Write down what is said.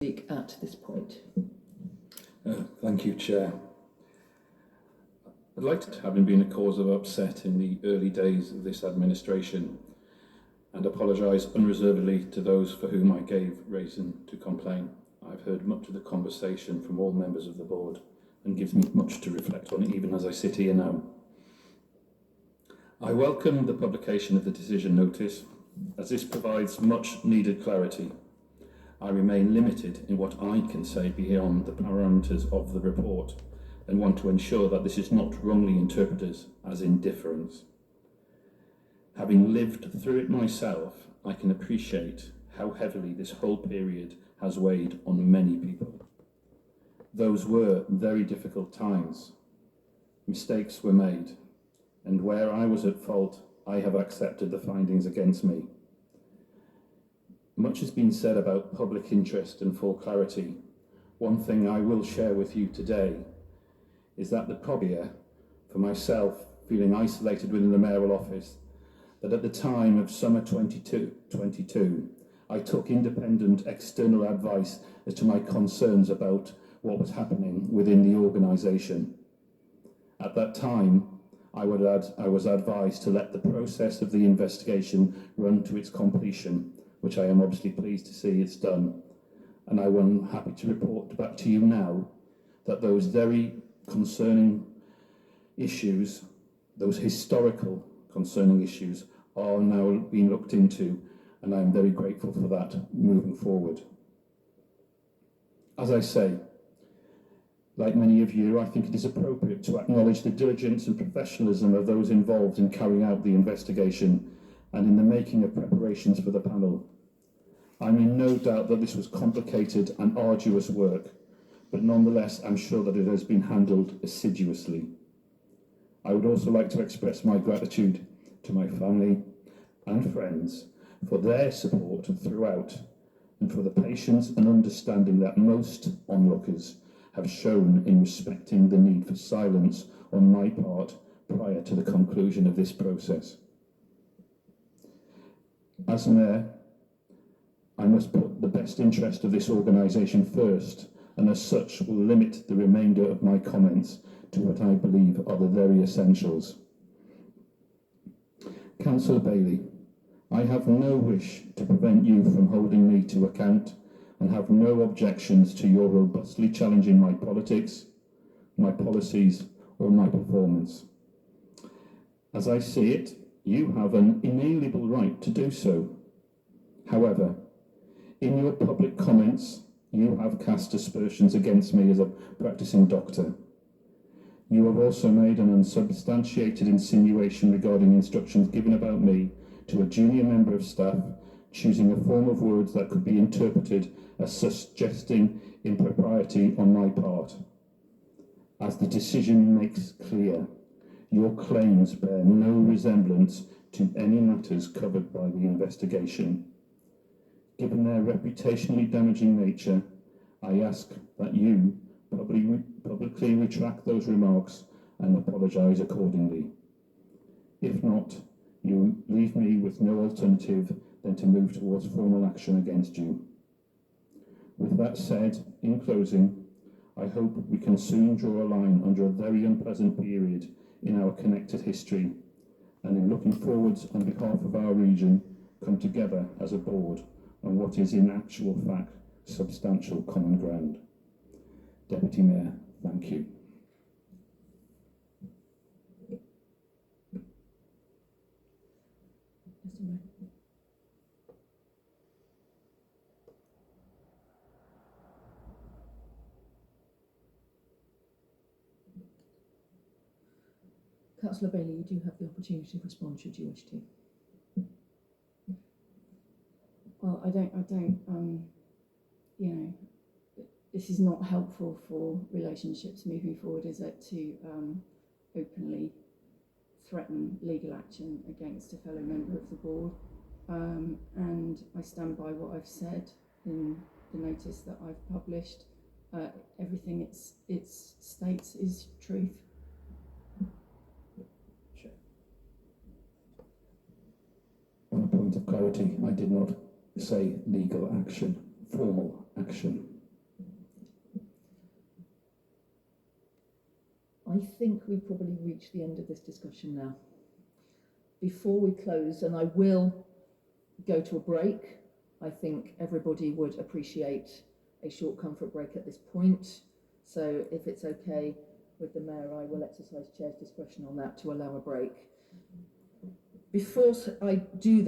speak at this point. Thank you, Chair. I'd like to, having been a cause of upset in the early days of this administration, and apologise unreservedly to those for whom I gave reason to complain. I've heard much of the conversation from all members of the board and gives me much to reflect on even as I sit here now. I welcome the publication of the decision notice as this provides much needed clarity. I remain limited in what I can say beyond the parameters of the report and want to ensure that this is not wrongly interpreted as indifference. Having lived through it myself, I can appreciate how heavily this whole period has weighed on many people. Those were very difficult times. Mistakes were made, and where I was at fault, I have accepted the findings against me. Much has been said about public interest and full clarity. One thing I will share with you today is that the probia, for myself, feeling isolated within the mayoral office, that at the time of summer 2022, I took independent external advice as to my concerns about what was happening within the organisation. At that time, I was advised to let the process of the investigation run to its completion, which I am obviously pleased to see it's done. And I am happy to report back to you now that those very concerning issues, those historical concerning issues, are now being looked into, and I am very grateful for that moving forward. As I say, like many of you, I think it is appropriate to acknowledge the diligence and professionalism of those involved in carrying out the investigation and in the making of preparations for the panel. I'm in no doubt that this was complicated and arduous work, but nonetheless I'm sure that it has been handled assiduously. I would also like to express my gratitude to my family and friends for their support throughout and for the patience and understanding that most onlookers have shown in respecting the need for silence on my part prior to the conclusion of this process. As Mayor, I must put the best interest of this organisation first, and as such will limit the remainder of my comments to what I believe are the very essentials. Councillor Bailey, I have no wish to prevent you from holding me to account and have no objections to your robustly challenging my politics, my policies, or my performance. As I see it, you have an inalienable right to do so. However, in your public comments, you have cast aspersions against me as a practicing doctor. You have also made an unsubstantiated insinuation regarding instructions given about me to a junior member of staff, choosing a form of words that could be interpreted as suggesting impropriety on my part. As the decision makes clear, your claims bear no resemblance to any matters covered by the investigation. Given their reputationally damaging nature, I ask that you publicly retract those remarks and apologise accordingly. If not, you leave me with no alternative than to move towards formal action against you. With that said, in closing, I hope we can soon draw a line under a very unpleasant period in our connected history, and in looking forwards on behalf of our region, come together as a board on what is in actual fact substantial common ground. Deputy Mayor, thank you. Councillor Bailey, you do have the opportunity to respond should you wish to. Well, I don't, this is not helpful for relationships moving forward, is it, to openly threaten legal action against a fellow member of the board. And I stand by what I've said in the notice that I've published. Everything it states is truth. Sure. On a point of clarity, I did not say legal action, formal action. I think we've probably reached the end of this discussion now. Before we close, and I will go to a break, I think everybody would appreciate a short comfort break at this point. So if it's okay with the Mayor, I will exercise Chair's discretion on that to allow a break. Before I do that,